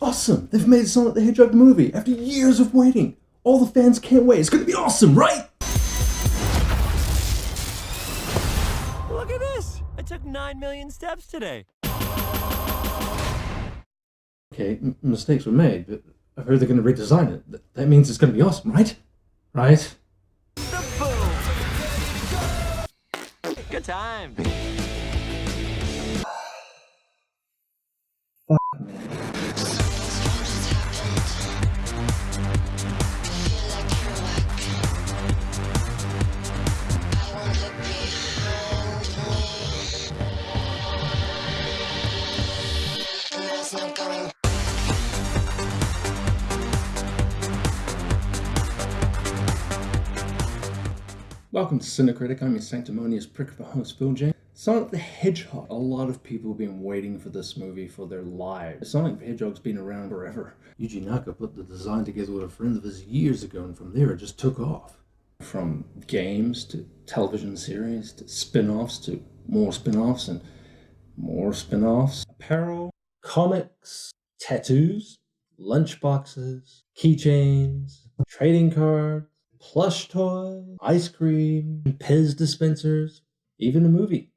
Awesome! They've made Sonic the Hedgehog movie after years of waiting. All the fans can't wait. It's gonna be awesome, right? Look at this! I took 9 million steps today. Okay, mistakes were made, but I've heard they're gonna redesign it. That means it's gonna be awesome, right? Right? The boom! Good time. Welcome to Cynicritic. I'm your sanctimonious prick of a host, Phil James. Sonic the Hedgehog. A lot of people have been waiting for this movie for their lives. Sonic the Hedgehog's been around forever. Yuji Naka put the design together with a friend of his years ago, and from there it just took off. From games to television series to spin-offs to more spin-offs and more spin-offs. Apparel, comics, tattoos, lunchboxes, keychains, trading cards, plush toys, ice cream, Pez dispensers, even a movie.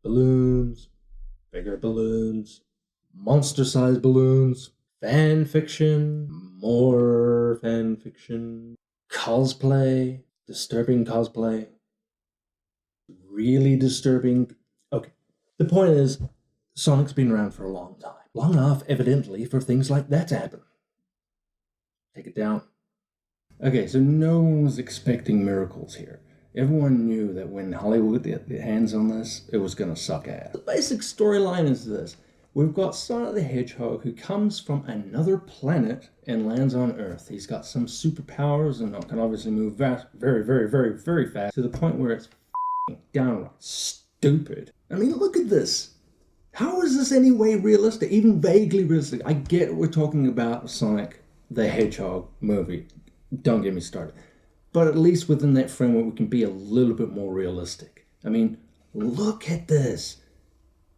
Balloons, bigger balloons, monster-sized balloons, fan fiction, more fan fiction, cosplay, disturbing cosplay, really disturbing. Okay, the point is, Sonic's been around for a long time. Long enough, evidently, for things like that to happen. Take it down. Okay, so no one was expecting miracles here. Everyone knew that when Hollywood got their hands on this, it was going to suck ass. The basic storyline is this. We've got Sonic the Hedgehog who comes from another planet and lands on Earth. He's got some superpowers and can obviously move very fast to the point where it's downright stupid. I mean, look at this. How is this any way realistic, even vaguely realistic? I get we're talking about Sonic the Hedgehog movie. Don't get me started. But at least within that framework, we can be a little bit more realistic. I mean, look at this.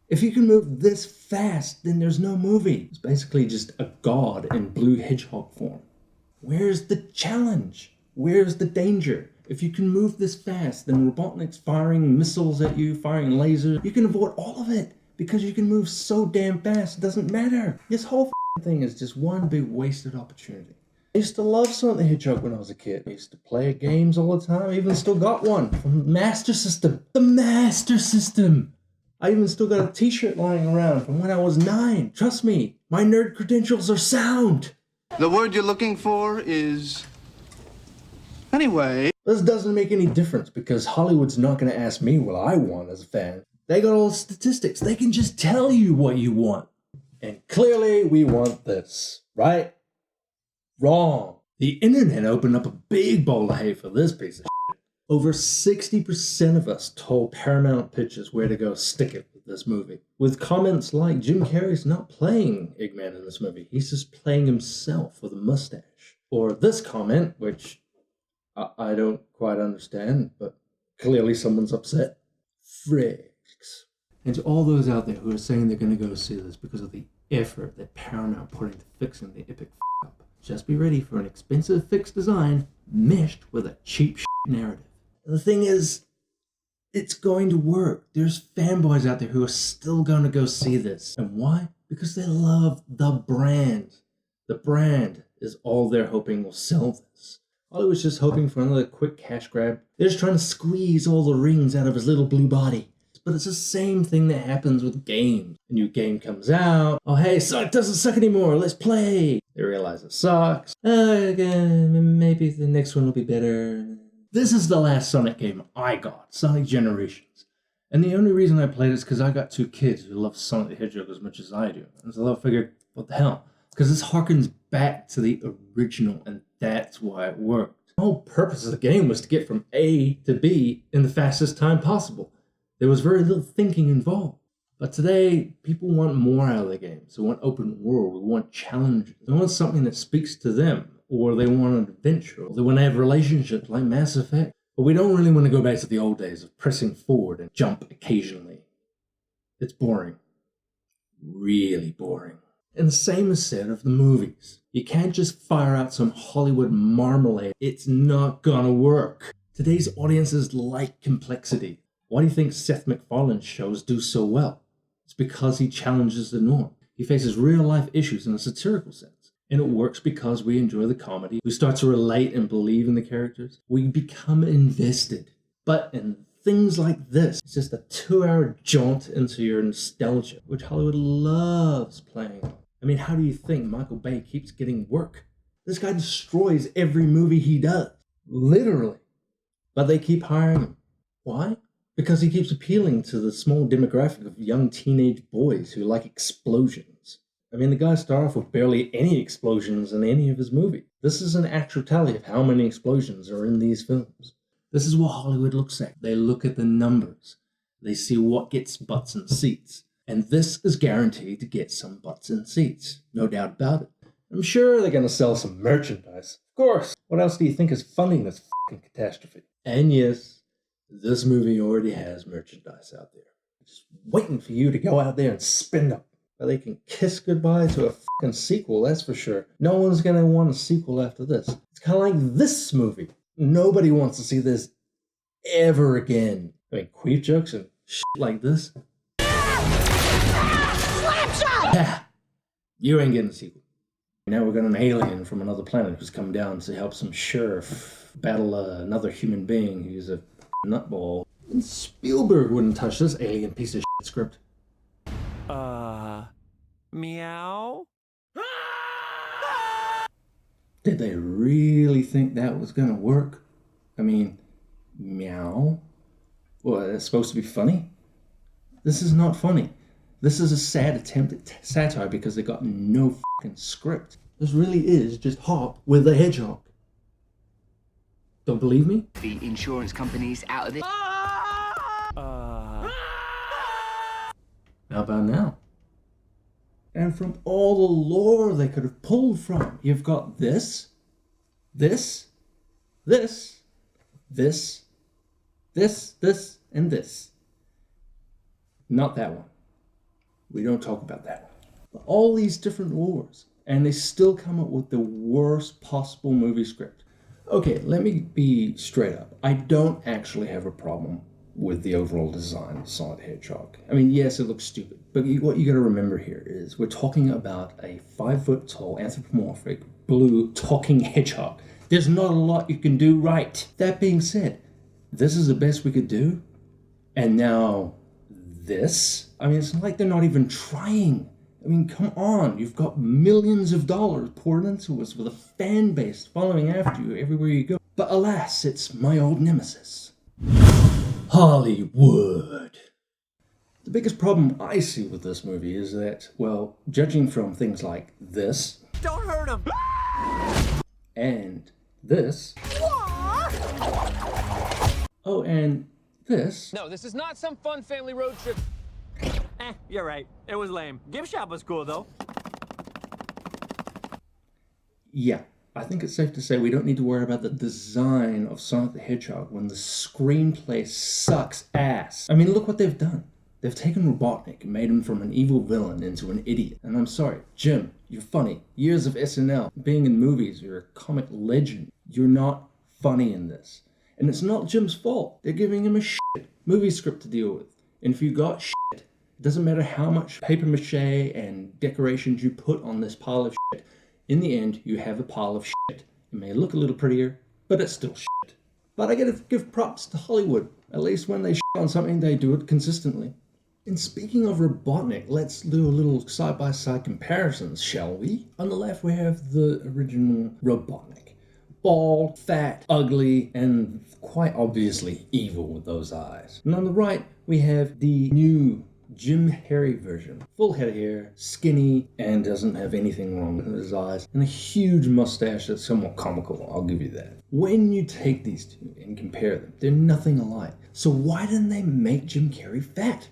If you can move this fast, then there's no movie. It's basically just a god in blue hedgehog form. Where's the challenge? Where's the danger? If you can move this fast, then Robotnik's firing missiles at you, firing lasers, you can avoid all of it because you can move so damn fast, it doesn't matter. This whole thing is just one big wasted opportunity. I used to love Sonic the Hedgehog when I was a kid. I used to play games all the time. I even still got one from the Master System. The Master System! I even still got a t-shirt lying around from when I was 9. Trust me, my nerd credentials are sound. The word you're looking for is... Anyway. This doesn't make any difference because Hollywood's not going to ask me what I want as a fan. They got all the statistics. They can just tell you what you want. And clearly we want this, right? Wrong. The internet opened up a big bowl of hate for this piece of shit. Over 60% of us told Paramount Pictures where to go stick it with this movie. With comments like, Jim Carrey's not playing Eggman in this movie. He's just playing himself with a mustache. Or this comment, which I don't quite understand, but clearly someone's upset. Fricks. And to all those out there who are saying they're going to go see this because of the effort that Paramount put into fixing the epic up. Just be ready for an expensive fixed design meshed with a cheap narrative. And the thing is, it's going to work. There's fanboys out there who are still going to go see this. And why? Because they love the brand. The brand is all they're hoping will sell this. Hollywood's just hoping for another quick cash grab. They're just trying to squeeze all the rings out of his little blue body. But it's the same thing that happens with games. A new game comes out. Oh, hey, Sonic doesn't suck anymore. Let's play. They realize it sucks. Again, maybe the next one will be better. This is the last Sonic game I got, Sonic Generations. And the only reason I played it is because I got 2 kids who love Sonic the Hedgehog as much as I do. And so I figured, what the hell? Because this harkens back to the original, and that's why it worked. The whole purpose of the game was to get from A to B in the fastest time possible. There was very little thinking involved. But today, people want more out of the games. They want open world, they want challenges. They want something that speaks to them, or they want an adventure, or they want to have relationships like Mass Effect. But we don't really want to go back to the old days of pressing forward and jump occasionally. It's boring. Really boring. And the same is said of the movies. You can't just fire out some Hollywood marmalade. It's not gonna work. Today's audiences like complexity. Why do you think Seth MacFarlane's shows do so well? It's because he challenges the norm. He faces real-life issues in a satirical sense. And it works because we enjoy the comedy. We start to relate and believe in the characters. We become invested. But in things like this, it's just a 2-hour jaunt into your nostalgia, which Hollywood loves playing on. I mean, how do you think Michael Bay keeps getting work? This guy destroys every movie he does. Literally. But they keep hiring him. Why? Because he keeps appealing to the small demographic of young teenage boys who like explosions. I mean, the guy started off with barely any explosions in any of his movies. This is an actual tally of how many explosions are in these films. This is what Hollywood looks at. They look at the numbers. They see what gets butts in seats. And this is guaranteed to get some butts in seats. No doubt about it. I'm sure they're going to sell some merchandise. Of course. What else do you think is funding this fucking catastrophe? And yes, this movie already has merchandise out there. Just waiting for you to go out there and spend them. But they can kiss goodbye to a fucking sequel, that's for sure. No one's going to want a sequel after this. It's kind of like this movie. Nobody wants to see this ever again. I mean, queef jokes and shit like this. Ha! You ain't getting a sequel. Now we've got an alien from another planet who's come down to help some sheriff battle another human being who's a nutball. And Spielberg wouldn't touch this alien piece of shit script. Meow? Did they really think that was gonna work? I mean, meow? What, that's supposed to be funny? This is not funny. This is a sad attempt at satire because they got no fucking script. This really is just Hop with a hedgehog. Don't believe me? The insurance company's out of this. How about now? And from all the lore they could have pulled from, you've got this, and this. Not that one. We don't talk about that one. But all these different lores, and they still come up with the worst possible movie script. Okay, let me be straight up. I don't actually have a problem with the overall design of Sonic the Hedgehog. I mean, yes, it looks stupid, but what you gotta remember here is we're talking about a 5-foot-tall anthropomorphic blue talking hedgehog. There's not a lot you can do right. That being said, this is the best we could do, and now this? I mean, it's like they're not even trying. I mean, come on, you've got millions of dollars poured into us with a fan base following after you everywhere you go. But alas, it's my old nemesis. Hollywood. The biggest problem I see with this movie is that, well, judging from things like this... Don't hurt him! And this... Oh, and this... No, this is not some fun family road trip. You're right. It was lame. Gift shop was cool, though. Yeah, I think it's safe to say we don't need to worry about the design of Sonic the Hedgehog when the screenplay sucks ass. I mean, look what they've done. They've taken Robotnik and made him from an evil villain into an idiot. And I'm sorry, Jim, you're funny. Years of SNL, being in movies, you're a comic legend. You're not funny in this. And it's not Jim's fault. They're giving him a shit movie script to deal with. And if you got shit, it doesn't matter how much paper mache and decorations you put on this pile of shit. In the end, you have a pile of shit. It may look a little prettier, but it's still shit. But I gotta give props to Hollywood. At least when they shit on something, they do it consistently. And speaking of Robotnik, let's do a little side-by-side comparisons, shall we? On the left, we have the original Robotnik. Bald, fat, ugly, and quite obviously evil with those eyes. And on the right, we have the new Jim Carrey version. Full head of hair, skinny, and doesn't have anything wrong with his eyes, and a huge mustache that's somewhat comical, I'll give you that. When you take these two and compare them, they're nothing alike. So why didn't they make Jim Carrey fat?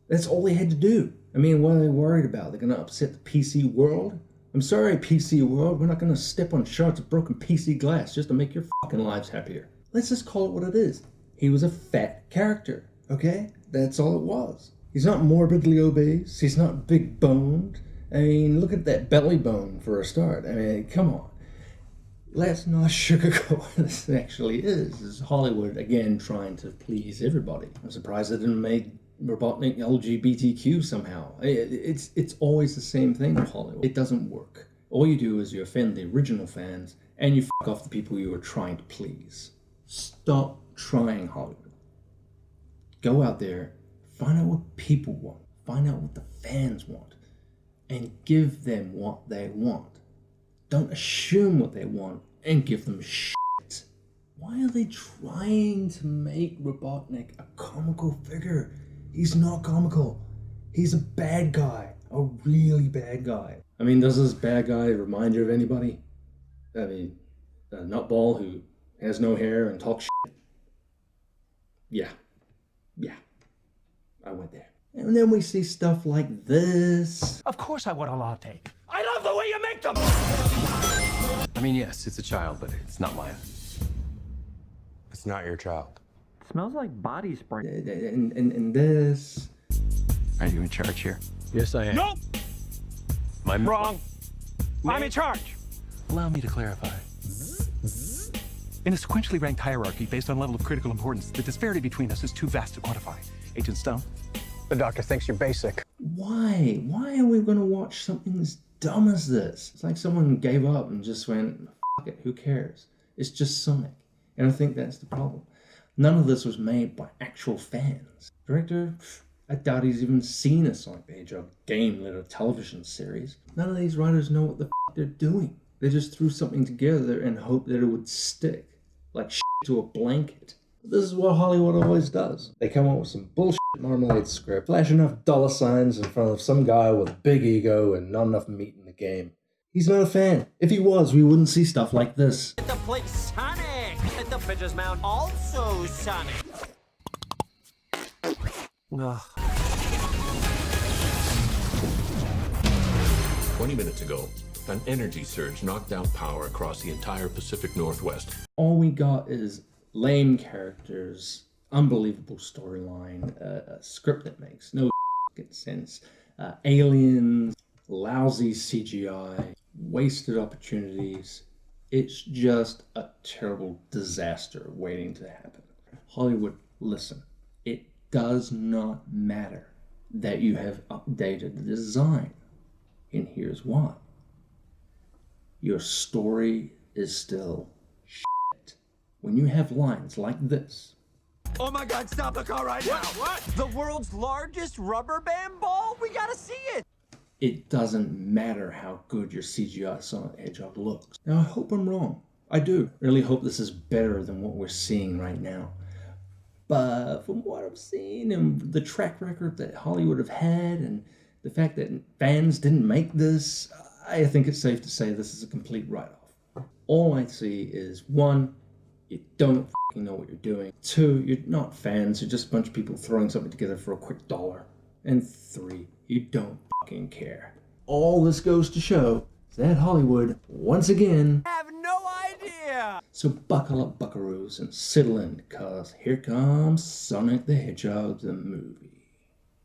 That's all they had to do. I mean, what are they worried about? They're gonna upset the PC world? I'm sorry, PC world, we're not gonna step on shards of broken PC glass just to make your fucking lives happier. Let's just call it what it is. He was a fat character, okay? That's all it was. He's not morbidly obese, he's not big boned, I mean, look at that belly bone for a start. I mean, come on. Let's not sugarcoat what this actually is. This is Hollywood, again, trying to please everybody. I'm surprised they didn't make Robotnik LGBTQ somehow. It's always the same thing with Hollywood. It doesn't work. All you do is you offend the original fans, and you fuck off the people you were trying to please. Stop trying, Hollywood. Go out there, find out what people want, find out what the fans want, and give them what they want. Don't assume what they want and give them shit. Why are they trying to make Robotnik a comical figure? He's not comical. He's a bad guy, a really bad guy. I mean, does this bad guy remind you of anybody? I mean, a nutball who has no hair and talks shit? Yeah, I went there. And then we see stuff like this. Of course I want a latte. I love the way you make them! I mean, yes, it's a child, but it's not mine. It's not your child. Smells like body spray. And this. Are you in charge here? Yes, I am. Nope! Wrong. I'm in charge. Allow me to clarify. In a sequentially ranked hierarchy based on level of critical importance, the disparity between us is too vast to quantify. Agent Stone? The doctor thinks you're basic. Why? Why are we going to watch something as dumb as this? It's like someone gave up and just went, fuck it, who cares? It's just Sonic. And I think that's the problem. None of this was made by actual fans. Director, I doubt he's even seen a Sonic the Hedgehog game, let alone television series. None of these writers know what the fuck they're doing. They just threw something together and hoped that it would stick, like shit to a blanket. This is what Hollywood always does. They come up with some bullshit marmalade script, flash enough dollar signs in front of some guy with a big ego and not enough meat in the game. He's not a fan. If he was, we wouldn't see stuff like this. At the place Sonic! At the Pitcher's Mound, also Sonic! Ugh. 20 minutes ago, an energy surge knocked out power across the entire Pacific Northwest. All we got is lame characters, unbelievable storyline, a script that makes no sense, aliens, lousy CGI, wasted opportunities. It's just a terrible disaster waiting to happen. Hollywood, listen, it does not matter that you have updated the design. And here's why. Your story is still shit. When you have lines like this. Oh my god, stop the car right now! What? The world's largest rubber band ball? We gotta see it! It doesn't matter how good your CGI Sonic the Hedgehog looks. Now, I hope I'm wrong. I do. Really hope this is better than what we're seeing right now. But from what I've seen and the track record that Hollywood have had and the fact that fans didn't make this, I think it's safe to say this is a complete write-off. All I see is, one, you don't fucking know what you're doing. Two, you're not fans, you're just a bunch of people throwing something together for a quick dollar. And three, you don't fucking care. All this goes to show is that Hollywood, once again, I have no idea! so buckle up, buckaroos, and settle in, cause here comes Sonic the Hedgehog, the movie.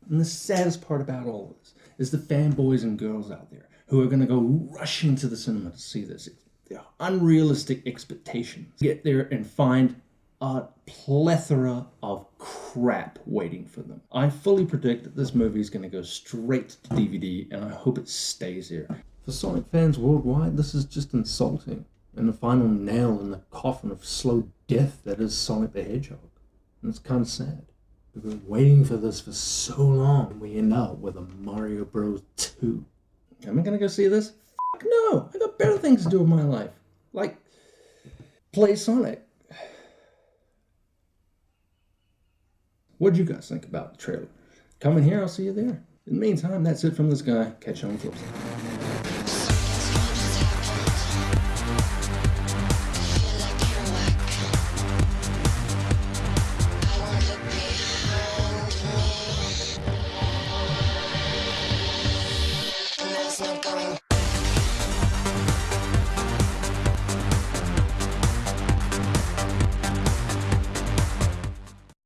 And the saddest part about all this is the fanboys and girls out there who are going to go rushing to the cinema to see this. They're unrealistic expectations. Get there and find a plethora of crap waiting for them. I fully predict that this movie is going to go straight to DVD, and I hope it stays here. For Sonic fans worldwide, this is just insulting, and the final nail in the coffin of slow death that is Sonic the Hedgehog. And it's kind of sad. We've been waiting for this for so long, we end up with a Mario Bros. 2. Am I gonna go see this? Fuck no! I got better things to do with my life. Like, play Sonic. What'd you guys think about the trailer? Come in here, I'll see you there. In the meantime, that's it from this guy. Catch you on the flip side.